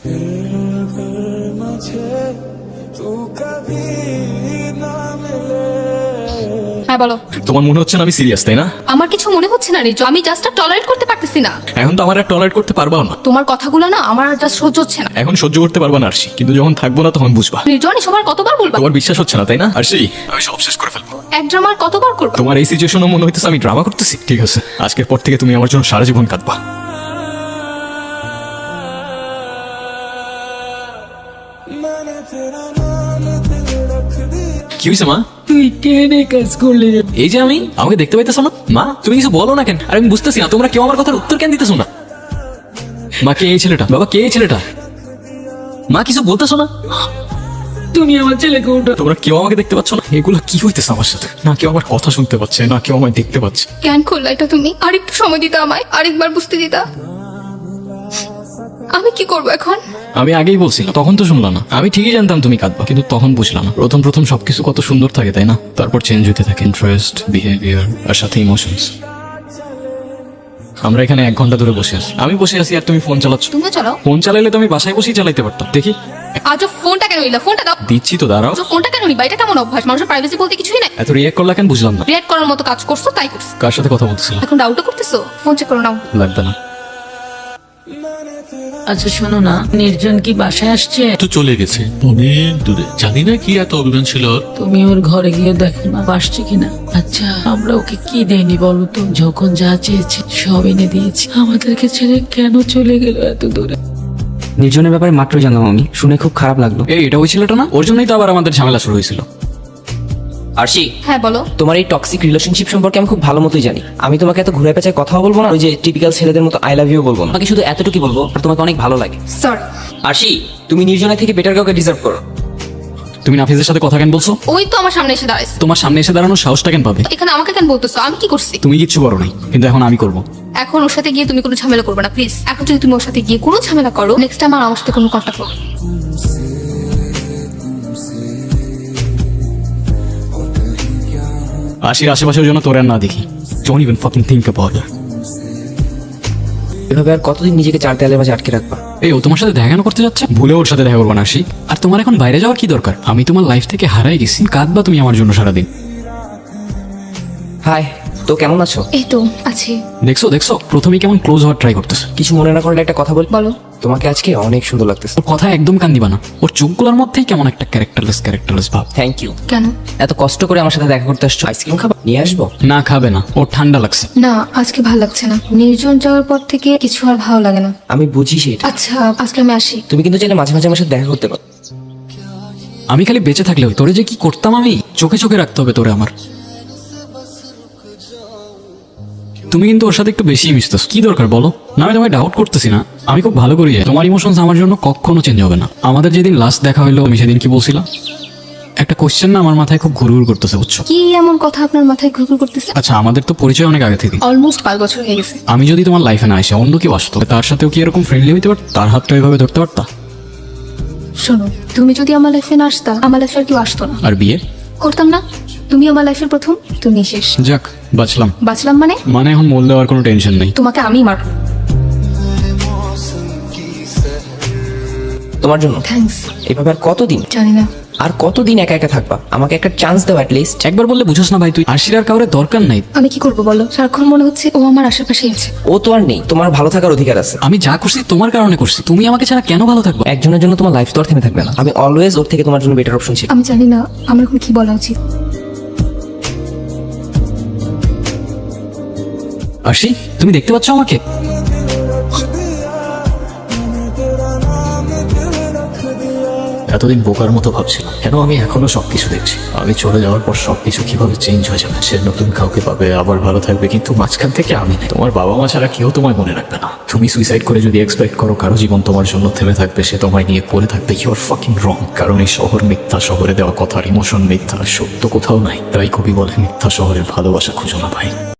হ্যাঁ বলো। তোমার মনে হচ্ছে না আমি সিরিয়াস, তাই না? আমার কিছু মনে হচ্ছে না রিজু, আমি জাস্ট টলারেট করতে পারতেছি না। এখন তো আমার আর টলারেট করতে পারবা না। তোমার কথাগুলো না আমার জাস্ট সহ্য হচ্ছে না। এখন সহ্য করতে পারবা না আরশি, কিন্তু যখন থাকবো না তখন বুঝবা। রিজু আমি সবার কতবার বলবা? তোমার বিশ্বাস হচ্ছে না তাই না আরশি? আমি সব শেষ করে ফেলবো। এক ড্রামার কতবার করবো? তোমার এই সিচুয়েশনও মনে হইতেছে আমি ড্রামা করতেছি। ঠিক আছে, আজকের পর থেকে তুমি আমার জন্য সারা জীবন কাঁদবা। কি হয়েছে মা? তুই কেনে কাজ করলি? এই যে আমি, আমাকে দেখতে পাইতেছো না? মা তুমি কিছু বলো না কেন? আর আমি বুঝতেছি না তোমরা কেউ আমার কথার উত্তর কেন দিতেছো না। মা কে এই ছেলেটা? বাবা কে এই ছেলেটা? মা কিছু বলতেছো না? তুমি আমার ছেলেকে উঠো। তোমরা কেউ আমাকে দেখতে পাচ্ছ না? এগুলো কি হইতেছে আমার সাথে? না কেউ আমার কথা শুনতে পাচ্ছে, না কেউ আমায় দেখতে পাচ্ছে। কেন করলা এটা তুমি? আরেকটু সময় দিতা আমায়, আরেকবার বুঝতে দিতা। আমি কি করবো এখন? আমি আগেই বলছিলাম, তখন তো শুনলা না। আমি ঠিকই জানতাম তুমি কাঁদবা, কিন্তু তখন বুঝলাম না। প্রথম প্রথম সবকিছু কত সুন্দর থাকে তাই না? তারপর চেঞ্জ হতে থাকে ইন্টারেস্ট, বিহেভিয়ার আর সাথে ইমোশনস। আমরা এখানে 1 ঘন্টা ধরে বসে আছি, আমি বসে আছি আর তুমি ফোন চালাচ্ছ। তুমিও চালাও। ফোন চালাইলে তো আমি বাসায় বসেই চালাইতে পারতাম। দেখি আজও ফোনটা কেন নিলা? ফোনটা দাও। দিচ্ছি তো, দাঁড়াও। আজও ফোনটা কেন নিবা? এটা কেমন অভ্যাস? মানুষের প্রাইভেসি বলতে কিছুই নাই। এত রিয়াক্ট করলা কেন বুঝলাম না। রিয়াক্ট করার মতো কাজ করছো তাই করছো। কার সাথে কথা বলতেছিলাম? এখন ডাউটও করতেছো? ফোন চেক করো নাও। লাগবে না। আচ্ছা শোনো না, নির্জন কি বাসায় আসছে? তো চলে গেছে অনেক দূরে, জানি না কি এত অভিমান ছিল ওর। তুমি ওর ঘরে গিয়ে দেখো না আসছে কিনা। আচ্ছা আমরা ওকে কি দেয়নি বলো তো? যখন যা চেয়েছে সব এনে দিয়েছি। আমাদেরকে ছেড়ে কেন চলে গেল এত দূরে? নির্জনের ব্যাপারে মাত্র জানলাম আমি, শুনে খুব খারাপ লাগলো। এই এটা ওই ছেলেটা না? ওর জন্যই তো আবার আমাদের ঝামেলা শুরু হয়েছিল। আরশি, হ্যাঁ বলো। তোমার এই টক্সিক রিলেশনশিপ সম্পর্কে আমি খুব ভালো মতোই জানি। আমি তোমাকে এত ঘুরে পেঁচায় কথাও বলবো না, ওই যে টিপিক্যাল ছেলেদের মতো আই লাভ ইউ বলবো না। তোমাকে শুধু এতটুকুই বলবো আর তোমাকে অনেক ভালো লাগে। সরি। আরশি, তুমি নির্জনের থেকে বেটার কাউকে ডিজার্ভ করো। তুমি নাফিজের সাথে কথা কেন বলছো? ওই তো আমার সামনে এসে দাঁড়াইছে। তোমার সামনে এসে দাঁড়ানোর সাহসটা কেন পাবে? এখানে আমাকে কেন বলতেছো? আমি কি করছি? তুমি কিচ্ছু করো নাই, কিন্তু এখন আমি করবো। এখন ওর সাথে গিয়ে তুমি কোনো ঝামেলা করবে না প্লিজ। এখন যদি তুমি ওর সাথে গিয়ে কোনো ঝামেলা করো, নেক্সট টাইম আর আমার সাথে কোনো কন্ট্যাক্ট করো। আশির আশেপাশের জন্য তোর আর না দেখি। Don't even fucking think about it. এভাবে আর কতদিন নিজেকে 4 দেয়ালের মাঝে আটকে রাখবা? এই ও তোমার সাথে দেখা কেন করতে যাচ্ছে? ভুলে ওর সাথে দেখা করবো না আশি। আর তোমার এখন বাইরে যাওয়ার কি দরকার? আমি তোমার লাইফ থেকে হারাই গেছি, কাঁদবা তুমি আমার জন্য সারাদিন। হাই, তো কেমন আছো? এই তো আছি। দেখছো দেখছো, প্রথমেই কেমন ক্লোজ হওয়ার ট্রাই করতেছে। কিছু মনে না করলে একটা কথা বল। বলো। তোমাকে আজকে অনেক সুন্দর লাগতেছে। ওর কথা একদম কান দিবা না। ওর চোখগুলোর মধ্যেই কেমন একটা ক্যারেক্টারলেস ভাব। Thank you. কেন? এত কষ্ট করে আমার সাথে দেখা করতে আসছো, আইসক্রিম খাবা? নিয়ে আসবো? না খাবে না, ওর ঠান্ডা লাগছে। না আজকে ভালো লাগছে না। নির্জন যাওয়ার পর থেকে কিছু আর ভালো লাগে না। আমি বুঝি সেটা। আচ্ছা আজকে আমি আসি। তুমি কিন্তু চাইলে মাঝে মাঝে আমার সাথে দেখা করতে পারো। আমি খালি বেঁচে থাকলে তোরে যে কি করতাম আমি, চোখে চোখে রাখতে হবে তোরে আমার। তুমি কিন্তু ওর সাথে একটু বেশি মিশতেছ, কি দরকার বলো? না আমি তোমায় ডাউট করতেছি না, আমি খুব ভালো করি জানি তোমার ইমোশনস আমার জন্য কখনো চেঞ্জ হবে না। আমাদের যেদিন লাস্ট দেখা হলো, আমি সেদিন কি বলছিলাম? একটা কোশ্চেন না আমার মাথায় খুব ঘুরঘুর করতেছে, বুঝছো? কি এমন কথা আপনার মাথায় ঘুরঘুর করতেছে? আচ্ছা আমাদের তো পরিচয় অনেক আগে থেকে। অলমোস্ট 5 বছর হয়ে গেছে। আমি যদি তোমার লাইফে না আসে অন্য কেউ আসতো, তার সাথেও কি এরকম ফ্রেন্ডলি হইতে পারত? তার হাতটা এভাবে ধরতে পারতা? শোনো, তুমি যদি আমার লাইফে না আসতা, আমার লাইফে আর কেউ আসতো না। আর বিয়ে করতাম না। তুমি আমার লাইফের প্রথম, তুমি শেষ। যাক বাঁচলাম। বাঁচলাম মানে এখন মোল দেওয়ার কোনো টেনশন নেই। তোমাকে আমি মারবো। তোমার জন্য থ্যাঙ্কস। এভাবে আর কতদিন? জানি না। আর কতদিন একা একা থাকবা? আমাকে একটা চান্স দাও অ্যাট লিস্ট। একবার বললে বুঝোস না ভাই তুই? আশির আর কাউরে দরকার নাই। আমি কি করবো বলো? সারাক্ষণ মনে হচ্ছে ও আমার আশেপাশেই আছে। ও তো আর নেই, তোমার ভালো থাকার অধিকার আছে। আমি যা করছি তোমার কারণে করছি, তুমি আমাকে ছাড়া কেন ভালো থাকবো? একজনের জন্য তোমার লাইফ তো আর থেমে থাকবে না। আমি অলওয়েজ ওর থেকে তোমার জন্য বেটার অপশন ছিল। আমি জানি না আমার এখন কি বলা উচিত। আশি তুমি দেখতে পাচ্ছ আমাকে? এতদিন বোকার মতো ভাবছিলাম, কেন আমি এখনো সবকিছু দেখছি। আমি চলে যাওয়ার পর সবকিছু কিভাবে চেঞ্জ হয়ে যাবে, সে নতুন কাউকে পাবে, আবার ভালো থাকবে, কিন্তু মাঝখান থেকে আমি নেই। তোমার বাবা মা ছাড়া কেউ তোমায় মনে রাখবে না। তুমি সুইসাইড করে যদি এক্সপেক্ট করো কারো জীবন তোমার জন্য থেমে থাকবে, সে তোমায় নিয়ে পড়ে থাকবে, ইউ আর ফাকিং রং। কারণ এই শহর মিথ্যা, শহরে দেওয়া কথার ইমোশন মিথ্যা, সত্য কোথাও নাই। তাই কবি বলে মিথ্যা শহরের ভালোবাসা খুঁজো না ভাই।